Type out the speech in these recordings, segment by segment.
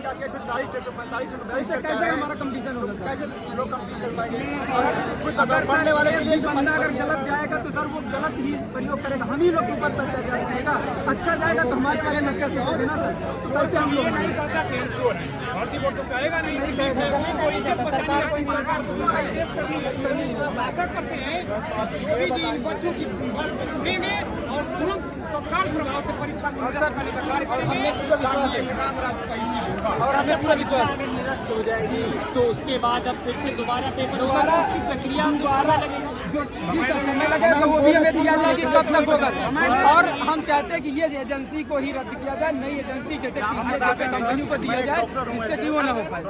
का केस 40 से 45 से कैसे हमारा कंपटीशन होगा? कैसे लोग कंपीट कर पाएंगे? खुद बताओ, पढ़ने वाले के लिए बंदा अगर गलत जाएगा तो सर वो गलत ही प्रयोग करेगा, हम ही लोग के ऊपर अत्याचार करेगा। अच्छा जाएगा तो हमारे वाले में अच्छा सोचेंगे ना सर। तो कैसे हम लोग नहीं करता खेल चोर है, भर्ती बोर्ड तो कहेगा नहीं कोई इज्जत बचानी है, कोई सरकार को पेश करनी है। ऐसा करते हैं जो भी जी इन बच्चों की बात को सुनेंगे और तुरंत तत्काल प्रभाव से परीक्षा को निरस्त करने का कार्य करेंगे। और हमें पूरा विश्वास अगर निरस्त हो जाएगी तो उसके बाद अब फिर से दोबारा पेपर होगा, उसकी प्रक्रिया दोबारा जो समय लगेगा वो भी हमें दिया जाएगी कब तक होगा। और हम चाहते हैं कि ये एजेंसी को ही रद्द किया जाए, नई एजेंसी जैसे कंपनी को दिया जाए, जिससे कि वो न हो पाए।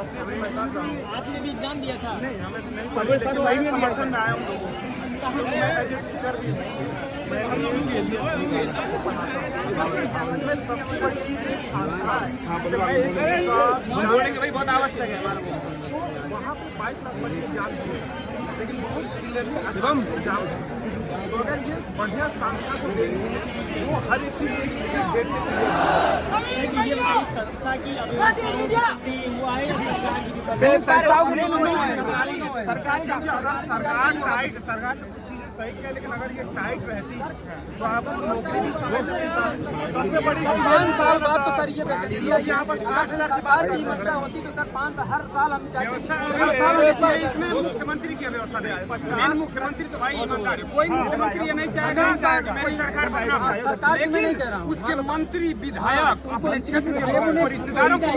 आपने भी एग्जाम दिया था? समर्थन में आया हूँ। बोलने के भाई बहुत आवश्यक है हमारा। वहाँ पे 22 लाख बच्चे जानते हैं, लेकिन बहुत क्लियरली जाम है। तो अगर ये बढ़िया संस्था को देंगे वो हर एक चीज संस्था की सरकार ने कुछ चीजें सही किया, लेकिन अगर ये टाइट रहती तो आपको नौकरी भी समय से मिलता। सबसे बड़ी 5 साल बाद तो सर ये यहाँ पर 60,000 की बात होती तो सर 5 हर साल हम इसमें मुख्यमंत्री की व्यवस्था है। मुख्यमंत्री तो भाई ईमानदार है, कोई मुख्यमंत्री ये नहीं चाहेगा मेरी सरकार बनना, लेकिन उसके मंत्री विधायक अपने क्षेत्र के लोगों रिश्तेदारों को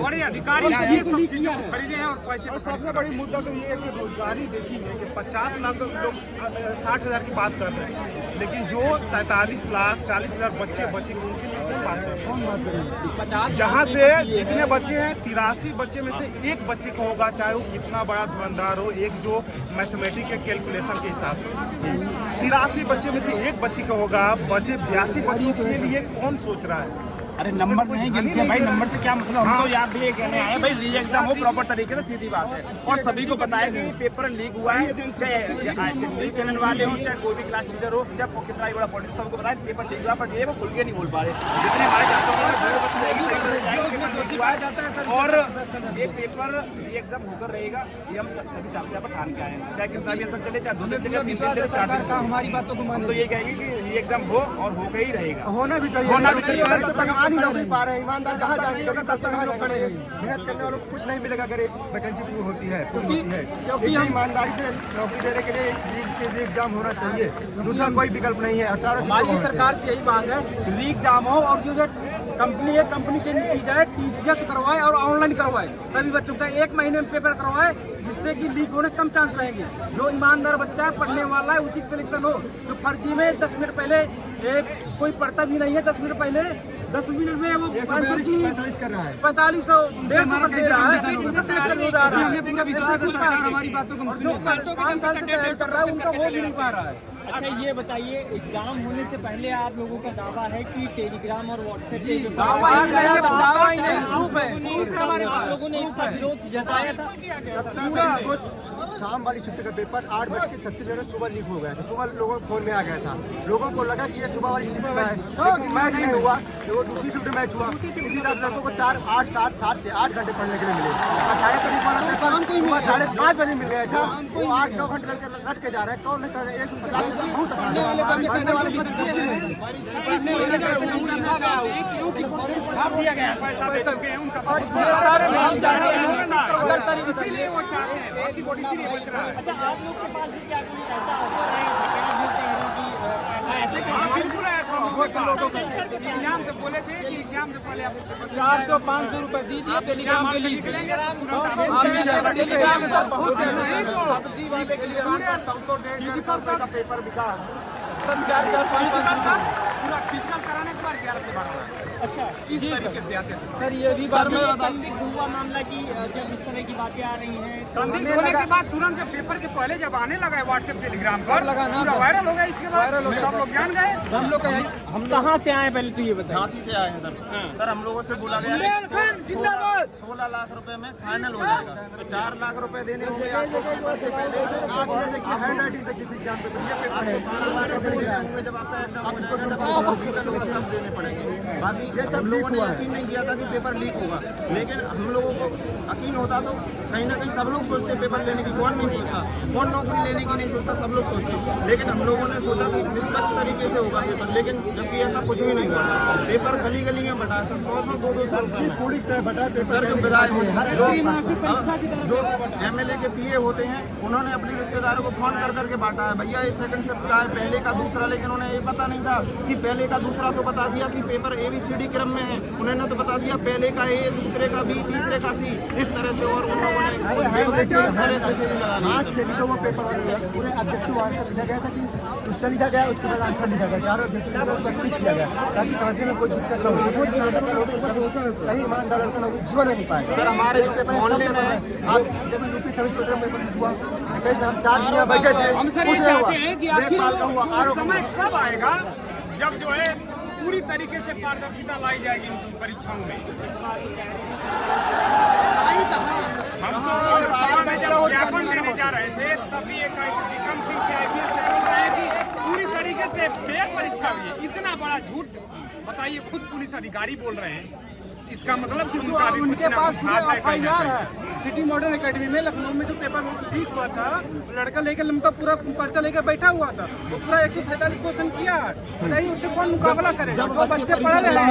बड़े अधिकारी ये सब चीजों को खरीदे हैं और पैसे। सबसे बड़ी मुद्दा तो ये है कि रोजगारी देखी है कि 50 लाख लोग 60,000 की बात कर रहे हैं, लेकिन जो 47 लाख 40,000 बच्चे बचेंगे उनके लिए कौन बात कर रहे हैं? यहाँ से जितने बच्चे हैं 83 बच्चे में से एक बच्चे को होगा, चाहे वो कितना बड़ा धुरंधार हो, एक जो मैथमेटिक्स के कैलकुलेशन के हिसाब से 83 बच्चे में से एक बच्चे का होगा। बचे 82 बच्चों के लिए कौन सोच रहा है? अरे नंबर नहीं गिनते भाई, नंबर से क्या मतलब? हम तो यहाँ भी ये कहने आए भाई री एग्जाम हो प्रॉपर तरीके से, सीधी बात है। और सभी को बताया कि पेपर लीक हुआ है, चाहे न्यूज चैनल वाले हो, चाहे कोई भी क्लास टीचर हो, चाहे कितना बड़ा पॉलिटिक्स, सबको बताया पेपर लीक हुआ, बट ये वो खुल के नहीं बोल पा रहे। जितने हमारे और ये पेपर री एग्जाम होकर रहेगा, ये हम सभी चाहते हैं पर ठान के आए, चाहे कितना भी असर चले, चाहे 2 दिन चले, हमारी बातों को हम तो ये कहेंगे कि री एग्जाम हो और होकर ही रहेगा, होना भी चाहिए। नहीं पा रहे ईमानदार कहाँ जाएंगे? तब तक हम लोग खड़े हैं, मेहनत करने वालों को कुछ नहीं मिलेगा अगर वैकेंसी पूरी होती है, क्योंकि ईमानदारी से नौकरी देने के लिए एग्जाम होना चाहिए, दूसरा कोई विकल्प नहीं है। हमारी सरकार से यही मांग है री एग्जाम हो और जो कंपनी है कंपनी चेंज की जाए, TCS करवाए और ऑनलाइन करवाए, सभी बच्चों का 1 महीने में पेपर करवाए, जिससे कि लीक होने कम चांस रहेंगे। जो ईमानदार बच्चा है पढ़ने वाला है उसी का सिलेक्शन हो। जो फर्जी में 10 मिनट पहले कोई पढ़ता भी नहीं है, 10 मिनट पहले 10 मिनट में वो आंसर की 4500 150 दे रहा है, उनका सिलेक्शन हो रहा है। पूरा विश्वास है हमारी बातों को, जो 5 साल से तैयारी कर रहा है उनका हो भी नहीं पा रहा है। अच्छा ये बताइए, एग्जाम होने से पहले आप लोगों का दावा है कि टेलीग्राम और व्हाट्सएप पे जो दावा ही नहीं, प्रूफ है, आप लोगों ने इसका विरोध जताया था। पूरा शाम वाली शिफ्ट का पेपर 8:36 सुबह लीक हो गया था, सुबह लोगों को फोन में आ गया था, लोगों को लगा कि ये सुबह वाली शिफ्ट में है, लेकिन मैच नहीं हुआ, वो दूसरी शिफ्ट मैच हुआ। इसी तरह लड़कों को 4, 8, 7 से 8 घंटे पढ़ने के लिए मिले। 18 तारीख वाला पेपर 5:30 बजे मिल गया था, वो 8-9 घंटे लट के जा रहे हैं। कौन नहीं कर रहे? बहुत इसीलिए वो चाहते हैं, अच्छा आप लोग के पास भी क्या कोई ऐसा ऑफर है? बिल्कुल आया था, एग्जाम से बोले थे कि एग्जाम से पहले आप 400-500 रुपए दीजिए टेलीग्राम के लिए, टेलीग्राम बहुत सब्जी वाले के लिए 100-150 का पेपर बिका, सब 4-5 पूरा फिजिकल कराने के बाद 11 से 12। अच्छा इस तरीके से आते थे सर। ये भी बात में संदिग्ध हुआ मामला की जब इस तरह की बातें आ रही हैं, संदिग्ध होने के बाद तुरंत जब पेपर के पहले जब आने लगा है व्हाट्सएप टेलीग्राम पर पूरा वायरल हो गया, इसके बाद सब लोग जान गए। हम लोग हम कहाँ से आए पहले तो ये बताइए। झांसी से आए हैं सर। सर हम लोगों से बोला गया है 16 लाख रुपए में फाइनल हो जाएगा, 4 लाख रुपए देने होंगे आपको पेपर से पहले। आप ये देखिए हैंड राइटिंग तक किसी एग्जाम पे ये पेपर है, 12 लाख रुपए देने होंगे जब आपका एग्जाम हो जाएगा, जब आपको हॉस्पिटल होगा तब देने पड़ेंगे। बाकी ये सब लोगों ने यकीन नहीं किया था कि पेपर लीक होगा, लेकिन हम लोगों को यकीन होता तो कहीं ना कहीं सब लोग सोचते पेपर लेने की, कौन नहीं सोचता, कौन नौकरी लेने की नहीं सोचता, सब लोग सोचते। लेकिन हम लोगों ने सोचा कि निष्पक्ष तरीके से होगा पेपर, लेकिन जबकि ऐसा कुछ भी नहीं हुआ। पेपर गली गली में बटा है सर, 100 200 रुपये पूरी तरह बटा पेपर सर। जो MLA के PA होते हैं उन्होंने अपने रिश्तेदारों को फोन कर करके बांटा है, भैया ये सेकंड शिफ्ट का है, पहले का दूसरा, लेकिन उन्हें ये पता नहीं था कि पहले का दूसरा तो बता दिया कि पेपर ABCD क्रम में है, उन्होंने तो बता दिया पहले का A, दूसरे का B, तीसरे का C, इस तरह से। और उन लोगों ने आज से लिखा हुआ पेपर पूरे ऑब्जेक्टिव आंसर लिखा गया था कि क्वेश्चन लिखा गया, उसके बाद आंसर लिखा गया, 4 ऑब्जेक्टिव टिक किया गया ताकि समझने में कोई दिक्कत न हो, कहीं ईमानदार लड़का लोग जीवन नहीं पाएगा। सर हमारे मोहल्ले में आप देखो यूपी सर्विस पेपर पेपर हुआ, कहीं हम 4 दिन बैठे थे। हम सर ये चाहते हैं कि आखिर समय कब आएगा जब जो है पूरी तरीके से पारदर्शिता लाई जाएगी इन परीक्षाओं में। हम तो साल में जब ज्ञापन देने जा रहे थे तभी एक विक्रम सिंह के IPS से बोल रहे हैं कि पूरी तरीके से फेयर परीक्षा हुई है। इतना बड़ा झूठ बताइए, खुद पुलिस अधिकारी बोल रहे हैं, इसका मतलब कि उनका भी कुछ ना कुछ हाथ है। सिटी मॉडर्न एकेडमी में लखनऊ में जो पेपर लीक हुआ था, लड़का लेकर लमता पूरा पर्चा लेकर बैठा हुआ था, वो पूरा 147 क्वेश्चन किया, बताइए उससे कौन मुकाबला करेगा? जो बच्चे पढ़ रहे हैं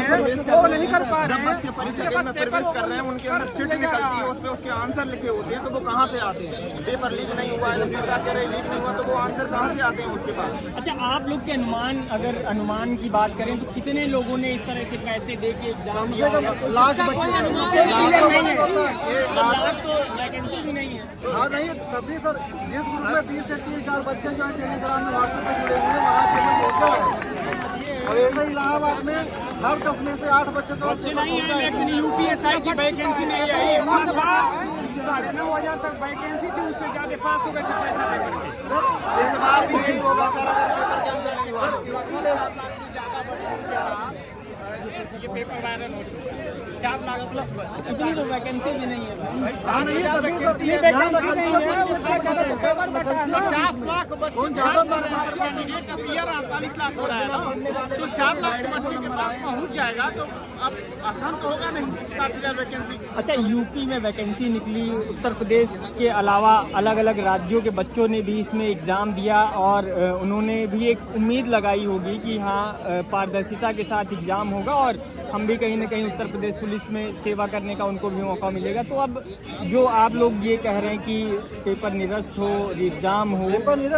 वो नहीं कर पा रहे हैं। बच्चे परीक्षा में प्रवेश कर रहे हैं, उनके अंदर चिट निकलती है, उसमें उसके आंसर लिखे होते हैं, तो वो कहाँ से आते हैं? पेपर लीक नहीं हुआ है, जब सरकार कह रही लीक नहीं हुआ तो वो आंसर कहाँ से आते हैं उसके पास? अच्छा, आप लोग के अनुमान, अगर अनुमान की बात करें तो कितने लोगों ने इस तरह से पैसे दे के एग्जाम दिया होगा? लाख बच्चे तो वैकेंसी भी नहीं है। हाँ नहीं, तभी सर जिस ग्रुप में 20 से 30,000 बच्चे जो है टेलीग्राम में व्हाट्सएप पे जुड़े हुए हैं, वहाँ पेपर पहुँचा है। और ऐसे इलाहाबाद में हर 10 में से 8 बच्चे तो बच्चे नहीं है, लेकिन UPSI की वैकेंसी नहीं आई। 9,500 तक वैकेंसी थी, उससे ज्यादा पास हो गए थे पैसा देकर के। सर इस बार भी यही होगा सर, अगर पेपर कैंसिल नहीं हुआ। ये पेपर वायरल हो चुका है, 4 लाख प्लस बच्चे, इसलिए तो वैकेंसी भी नहीं है। 50 लाख बच्चे कैंडिडेट का पीआर 48 लाख हो रहा है ना, तो 4 लाख बच्चे के पास पहुंच जाएगा तो अब आसान तो होगा नहीं 60,000 वैकेंसी। अच्छा, यूपी में वैकेंसी निकली, उत्तर प्रदेश के अलावा अलग अलग राज्यों के बच्चों ने भी इसमें एग्ज़ाम दिया और उन्होंने भी एक उम्मीद लगाई होगी कि हाँ पारदर्शिता के साथ एग्ज़ाम होगा और हम भी कहीं ना कहीं उत्तर प्रदेश पुलिस में सेवा करने का उनको भी मौका मिलेगा। तो अब जो आप लोग ये कह रहे हैं कि पेपर निरस्त हो, एग्ज़ाम हो,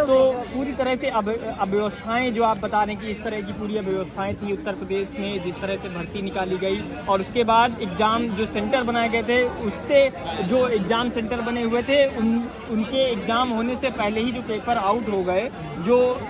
तो पूरी तरह से अव्यवस्थाएं जो आप बता रहे हैं कि इस तरह की पूरी अव्यवस्थाएं थी उत्तर प्रदेश में, जिस तरह से भर्ती निकाली गई और उसके बाद एग्ज़ाम जो सेंटर बनाए गए थे, उससे जो एग्ज़ाम सेंटर बने हुए थे उनके एग्ज़ाम होने से पहले ही जो पेपर आउट हो गए, जो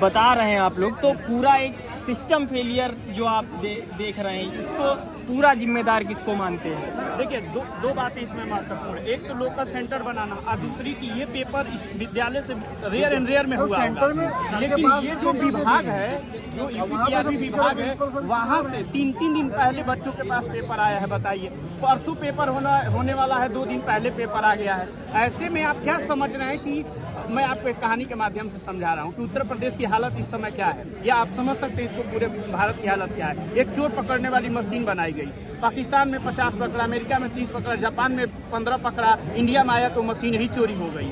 बता रहे हैं आप लोग, तो पूरा एक सिस्टम फेलियर जो आप देख रहे हैं, इसको पूरा जिम्मेदार किसको मानते हैं? देखिए दो बातें इसमें महत्वपूर्ण है। एक तो लोकल सेंटर बनाना और दूसरी कि ये पेपर इस विद्यालय से रेयर एंड रेयर में हुआ सेंटर में, लेकिन ये जो विभाग है, जो यूपी विभाग है, वहाँ से 3-3 दिन पहले बच्चों के पास पेपर आया है। बताइए, परसों पेपर होने वाला है, 2 दिन पहले पेपर आ गया है। ऐसे में आप क्या समझ रहे हैं कि मैं आपको एक कहानी के माध्यम से समझा रहा हूँ कि उत्तर प्रदेश की हालत इस समय क्या है, या आप समझ सकते हैं इसको पूरे भारत की हालत क्या है। एक चोर पकड़ने वाली मशीन बनाई गई, पाकिस्तान में 50 पकड़ा, अमेरिका में 30 पकड़ा, जापान में 15 पकड़ा, इंडिया में आया तो मशीन ही चोरी हो गई।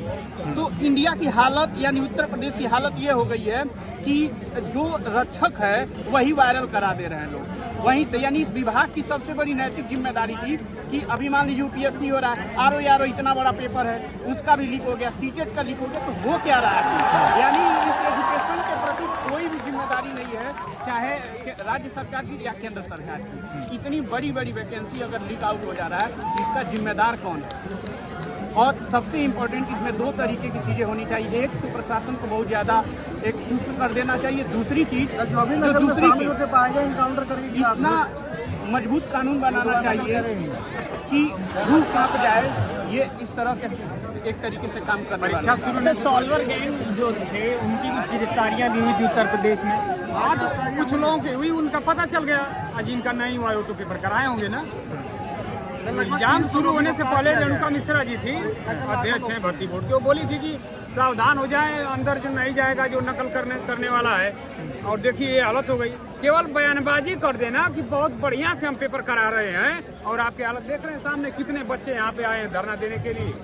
तो इंडिया की हालत यानी उत्तर प्रदेश की हालत ये हो गई है कि जो रक्षक है वही वायरल करा दे रहे हैं लोग वहीं से। यानी इस विभाग की सबसे बड़ी नैतिक जिम्मेदारी थी कि अभी मान लीजिए UPSC हो रहा है, आर इतना बड़ा पेपर है, उसका भी लीक हो गया, सीटेट का लीक हो गया, तो वो क्या रहा है? यानी इस एजुकेशन के प्रति कोई भी जिम्मेदारी नहीं है, चाहे राज्य सरकार की या केंद्र सरकार की। इतनी बड़ी वैकेंसी अगर लीक आउट हो जा रहा है, इसका जिम्मेदार कौन है? और सबसे इम्पोर्टेंट इसमें दो तरीके की चीज़ें होनी चाहिए। एक तो प्रशासन को बहुत ज़्यादा एक चुस्त कर देना चाहिए। दूसरी चीज़ दूसरी चीज़ इनकाउंटर करके इतना मजबूत कानून बनाना चाहिए कि रूह कांप जाए ये इस तरह के एक तरीके से काम करने परीक्षा शुरू में सॉल्वर गैंग जो थे उनकी कुछ गिरफ्तारियां भी हुई थी उत्तर प्रदेश में। आज कुछ लोगों की हुई, उनका पता चल गया। आज इनका नहीं हुआ हो तो पेपर कराए होंगे ना। एग्जाम शुरू होने से पहले रेणुका मिश्रा जी थी, अध्यक्ष हैं भर्ती बोर्ड की, वो बोली थी कि सावधान हो जाए, अंदर जो नहीं जाएगा जो नकल करने वाला है। और देखिए ये हालत हो गई। केवल बयानबाजी कर देना कि बहुत बढ़िया से हम पेपर करा रहे हैं और आपकी हालत देख रहे हैं सामने कितने बच्चे यहाँ पे आए हैं धरना देने के लिए।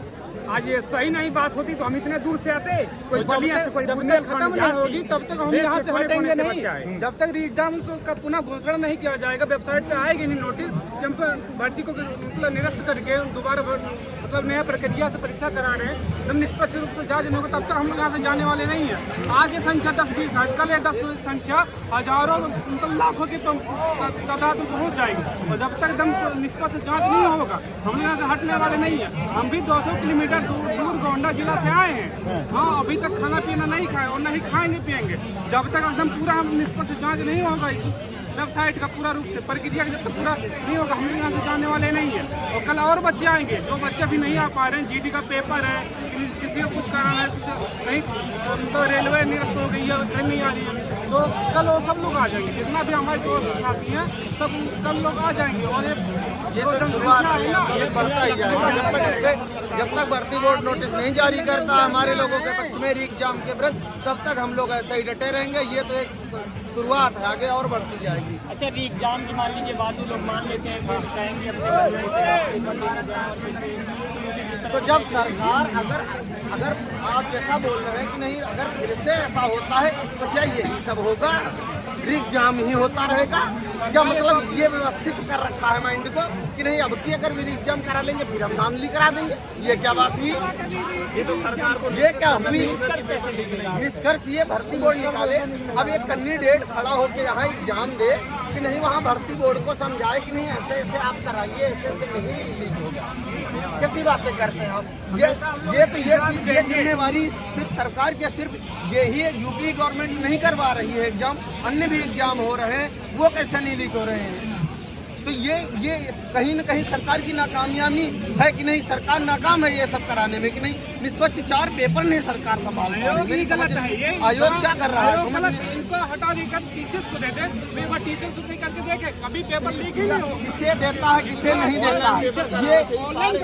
आज ये सही नहीं बात होती तो हम इतने दूर से आते। कोई बलिया से कोई बुंदेलखंड खत्म नहीं होगी तब तक हम यहाँ से हटेंगे नहीं। है। जब तक एग्जाम का पुनः घोषणा नहीं किया जाएगा, वेबसाइट पे आएगी नहीं नोटिस कि हम भर्ती को मतलब निरस्त करके दोबारा मतलब नया प्रक्रिया से परीक्षा करा रहे हैं, एकदम निष्पक्ष रूप से जांच नहीं होगा, तब तक हम लोग यहाँ से जाने वाले नहीं है। आज ये संख्या 10-20 है, कल ये 10 संख्या हजारों मतलब लाखों की तादाद में पहुँच जाएगी। और जब तक एकदम निष्पक्ष जाँच नहीं होगा हम लोग यहाँ से हटने वाले नहीं है। हम भी 200 किलोमीटर दूर गोंडा जिला से आए हैं। हाँ, अभी तक खाना पीना नहीं खाए और नहीं खाएंगे पिएंगे जब तक एकदम पूरा हम निष्पक्ष जांच नहीं होगा इस वेबसाइट का पूरा रूप से प्रक्रिया जब तक पूरा नहीं होगा हम लोग यहाँ से जाने वाले नहीं है। और कल और बच्चे आएंगे जो बच्चे भी नहीं आ पा रहे हैं, जीडी का पेपर है, किसी को कुछ कराना है, कहीं तो रेलवे निरस्त हो गई है, ट्रेन नहीं आ रही है, तो कल वो सब लोग आ जाएंगे। जितना भी हमारे दोस्त साथी हैं सब कल लोग आ जाएंगे। और ये तो शुरुआत है ना, ये बढ़ता ही जाएगा। जब तक भर्ती बोर्ड नोटिस नहीं जारी करता हमारे लोगों के पक्ष में री एग्जाम के विरुद्ध, तब तक हम लोग ऐसे ही डटे रहेंगे। ये तो एक शुरुआत है, आगे और बढ़ती जाएगी। अच्छा, री एग्जाम की मान लीजिए बात लोग मान लेते हैं, फिर कहेंगे अपने बच्चों से आप पेपर देना चाहें और फिर से जिस तरह तो जब सरकार अगर आप ऐसा बोल रहे हैं कि नहीं, अगर फिर से ऐसा होता है तो क्या यही सब होगा? री एग्जाम ही होता रहेगा? क्या मतलब ये व्यवस्थित कर रखा है माइंड को कि नहीं अब की अगर री एग्जाम करा लेंगे फिर हम धांधली करा देंगे? ये क्या बात हुई? ये तो सरकार को ये क्या हुई? निष्कर्ष ये भर्ती बोर्ड निकाले। अब एक कैंडिडेट खड़ा होकर यहाँ एग्जाम दे कि नहीं, वहाँ भर्ती बोर्ड को समझाए कि नहीं ऐसे ऐसे आप कराइए, ऐसे ऐसे नहीं लीक होगा। कैसी बातें करते हैं आप? ये चीज ये जिम्मेवारी सिर्फ सरकार की, सिर्फ यही यूपी गवर्नमेंट नहीं करवा रही है एग्जाम, अन्य भी एग्जाम हो रहे हैं, वो कैसे नहीं लीक हो रहे हैं? तो ये कहीं न कहीं सरकार की नाकामयाबी है कि नहीं? सरकार नाकाम है ये सब कराने में कि नहीं? निष्पक्ष 4 पेपर नहीं सरकार संभाल पा रही है। आयोग क्या कर रहा है? इनको हटा देकर टीचर्स को दे दे, टीचर्स को करके देखे कभी पेपर लीक ही नहीं हो। किसे देता है किसे नहीं देता है, ये ऑनलाइन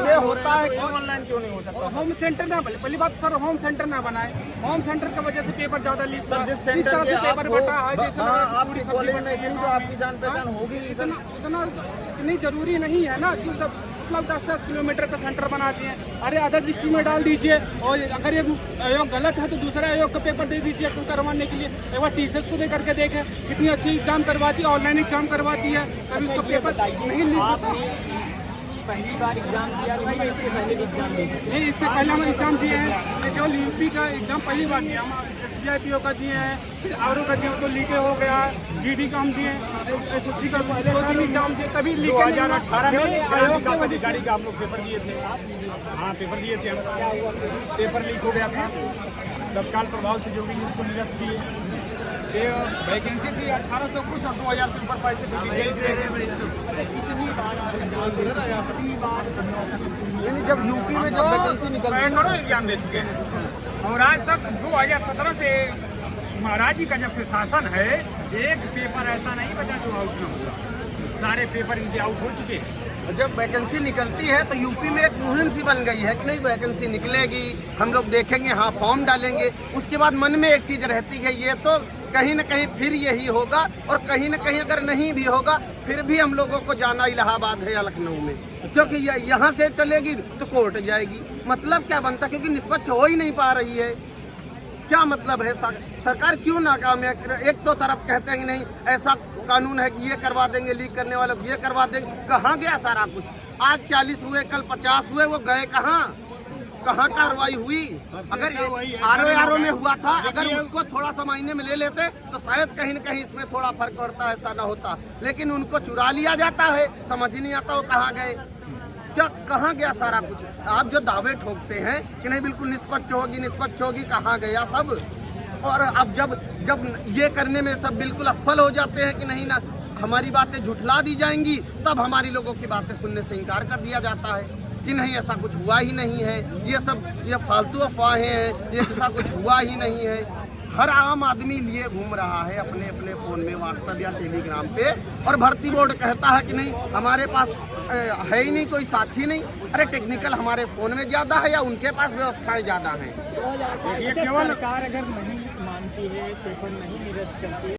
ये होता है। ऑनलाइन क्यों नहीं हो सकता? होम सेंटर ना बने, पहली बात सर होम सेंटर ना बनाए। होम सेंटर की वजह से पेपर ज्यादा लीक सर जिस तरह से पेपर बटा है, जैसे आपकी कॉलेज में यही तो आपकी जान पहचान होगी। इतनी जरूरी नहीं है ना कि सब मतलब 10-10 किलोमीटर का सेंटर बना दिए। अरे अदर डिस्ट्रिक्ट में डाल दीजिए, और अगर ये आयोग गलत है तो दूसरे आयोग का पेपर दे दीजिए करवाने के लिए। एक बार टीचर्स को दे करके देखें, कितनी अच्छी एग्जाम करवाती है, ऑनलाइन एग्जाम करवाती है, कभी उसका पेपर नहीं लीक होता। पहली बार एग्जाम दिया तो नहीं, इससे पहले भी एग्जाम दिए? नहीं, इससे पहले हम एग्जाम दिए हैं, ये केवल यूपी का एग्जाम पहली बार दिया। हम SBIPO का दिए हैं, फिर आरओ का दिए तो लीके हो गया, GD का हम दिए, SSC का 2-3 एग्जाम दिए, कभी लीक 2018 में ग्राम विकास अधिकारी का हम लोग पेपर दिए थे। हाँ, पेपर दिए थे हम, पेपर लीक हो गया था, तत्काल प्रभाव से जो भी उसको निरस्त किए। ये वैकेंसी थी 1800 कुछ और 2000 से ऊपर पैसे तो यानी जब यूपी में जब वैकेंसी निकलती है सैकड़ों एग्जाम दे चुके हैं। और आज तक 2017 से महाराज जी का जब से शासन है, एक पेपर ऐसा नहीं बचा जो आउट न होगा। सारे पेपर इनके आउट हो चुके हैं। जब वैकेंसी निकलती है तो यूपी में एक मुहिम सी बन गई है कि नहीं वैकेंसी निकलेगी, हम लोग देखेंगे, हाँ फॉर्म डालेंगे। उसके बाद मन में एक चीज़ रहती है ये तो कहीं न कहीं फिर यही होगा, और कहीं न कहीं अगर नहीं भी होगा फिर भी हम लोगों को जाना इलाहाबाद है या लखनऊ में, क्योंकि यहाँ से चलेगी तो कोर्ट जाएगी। मतलब क्या बनता, क्योंकि निष्पक्ष हो ही नहीं पा रही है। क्या मतलब है? सरकार क्यों नाकाम है? एक तो तरफ कहते हैं कि नहीं ऐसा कानून है कि ये करवा देंगे, लीक करने वालों को ये करवा देंगे। कहाँ गया सारा कुछ? आज 40 हुए, कल 50 हुए, वो गए कहाँ कार्रवाई हुई? अगर आरओ में हुआ था, अगर उसको थोड़ा सा महीने में ले लेते तो शायद कहीं न कहीं इसमें थोड़ा फर्क पड़ता, ऐसा ना होता। लेकिन उनको चुरा लिया जाता है, समझ ही नहीं आता वो कहाँ गए। क्या कहाँ गया सारा कुछ? आप जो दावे ठोकते हैं कि नहीं बिल्कुल निष्पक्ष होगी, कहाँ गया सब? और अब जब ये करने में सब बिल्कुल असफल हो जाते हैं कि नहीं ना हमारी बातें झुठला दी जाएंगी, तब हमारी लोगों की बातें सुनने से इनकार कर दिया जाता है कि नहीं ऐसा कुछ हुआ ही नहीं है, ये फालतू अफवाहें हैं, ये ऐसा कुछ हुआ ही नहीं है। हर आम आदमी लिए घूम रहा है अपने अपने फ़ोन में व्हाट्सएप या टेलीग्राम पे, और भर्ती बोर्ड कहता है कि नहीं हमारे पास है ही नहीं कोई साक्षी नहीं। अरे टेक्निकल हमारे फ़ोन में ज़्यादा है या उनके पास व्यवस्थाएं ज़्यादा हैं? सरकार अगर नहीं मानती है, पेपर नहीं निरस्त करती है